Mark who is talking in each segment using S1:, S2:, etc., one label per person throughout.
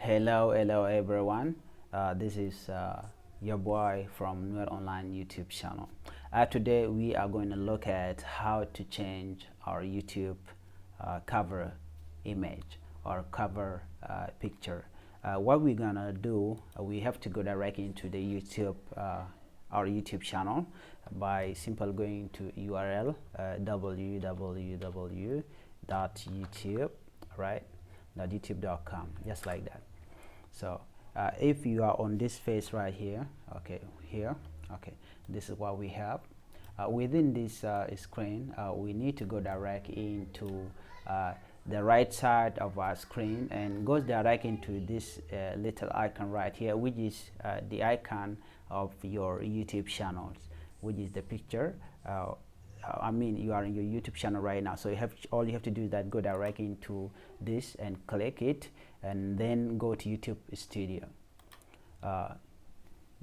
S1: Hello everyone. This is your boy from Nuer Online YouTube channel. Today we are going to look at how to change our YouTube cover image or cover picture. What we're gonna do, we have to go directly into the YouTube, our YouTube channel, by simply going to URL www.youtube, right? .youtube.com, just like that. So if you are on this face right here, okay, this is what we have. Within this screen, we need to go direct into the right side of our screen and goes direct into this little icon right here, which is the icon of your YouTube channels, which is the picture. I mean, you are in your YouTube channel right now, so all you have to do is that go direct into this and click it, and then go to YouTube Studio.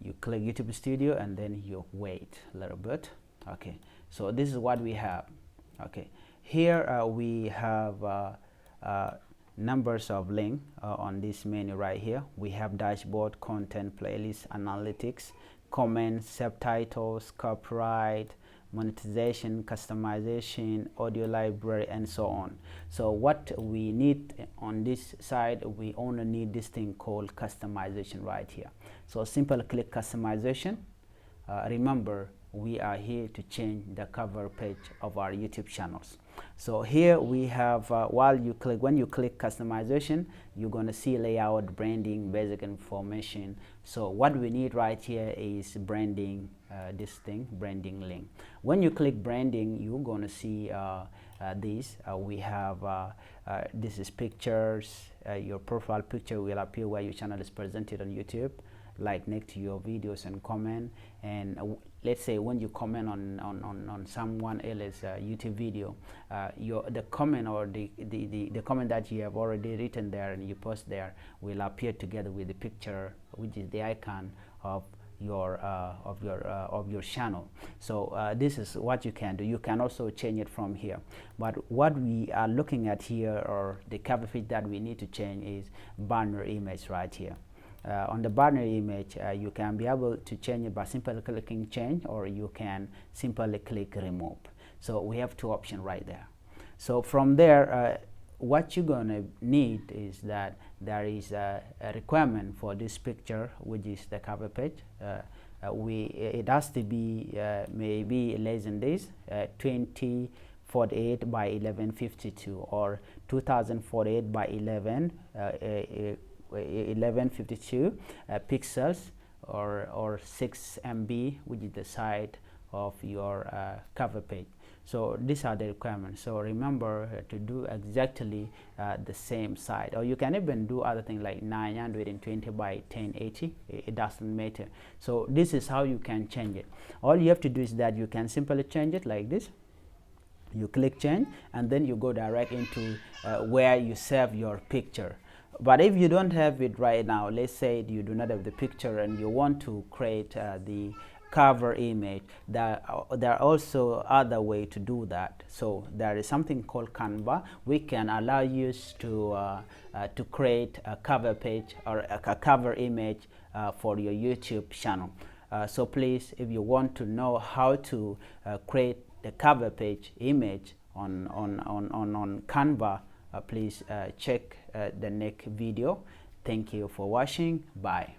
S1: You click YouTube Studio and then you wait a little bit. Okay, so this is what we have. Okay, here we have numbers of link on this menu right here. We have dashboard, content, playlist, analytics, comments, subtitles, copyright, monetization, customization, audio library, and so on. So what we need on this side, we only need this thing called customization right here. So simply click customization. Remember, we are here to change the cover page of our YouTube channels. So here we have, when you click customization, you're going to see layout, branding, basic information. So what we need right here is branding, this thing, branding link. When you click branding, you're going to see this. We have, this is pictures. Your profile picture will appear where your channel is presented on YouTube, like next to your videos and comment. And let's say when you comment on someone else's YouTube video, the comment or the comment that you have already written there and you post there will appear together with the picture, which is the icon of your channel. So this is what you can do. You can also change it from here, but what we are looking at here, or the cover page that we need to change, is banner image right here. On the banner image, you can be able to change it by simply clicking change, or you can simply click remove. So we have two options right there. So from there, what you're gonna need is that there is a requirement for this picture, which is the cover page. It has to be maybe less than this, 2048 by 1152 or 2048 by 1152 pixels, or 6 MB, which is the size of your cover page. So these are the requirements. So remember to do exactly the same size, or you can even do other things like 920 by 1080. It doesn't matter. So this is how you can change it. All you have to do is that you can simply change it like this. You click change, and then you go direct into where you save your picture. But if you don't have it right now, let's say you do not have the picture and you want to create the cover image, there are also other way to do that. So there is something called Canva. We can allow you to create a cover page or a cover image for your YouTube channel. So please, if you want to know how to create the cover page image on Canva, please check the next video. Thank you for watching. Bye.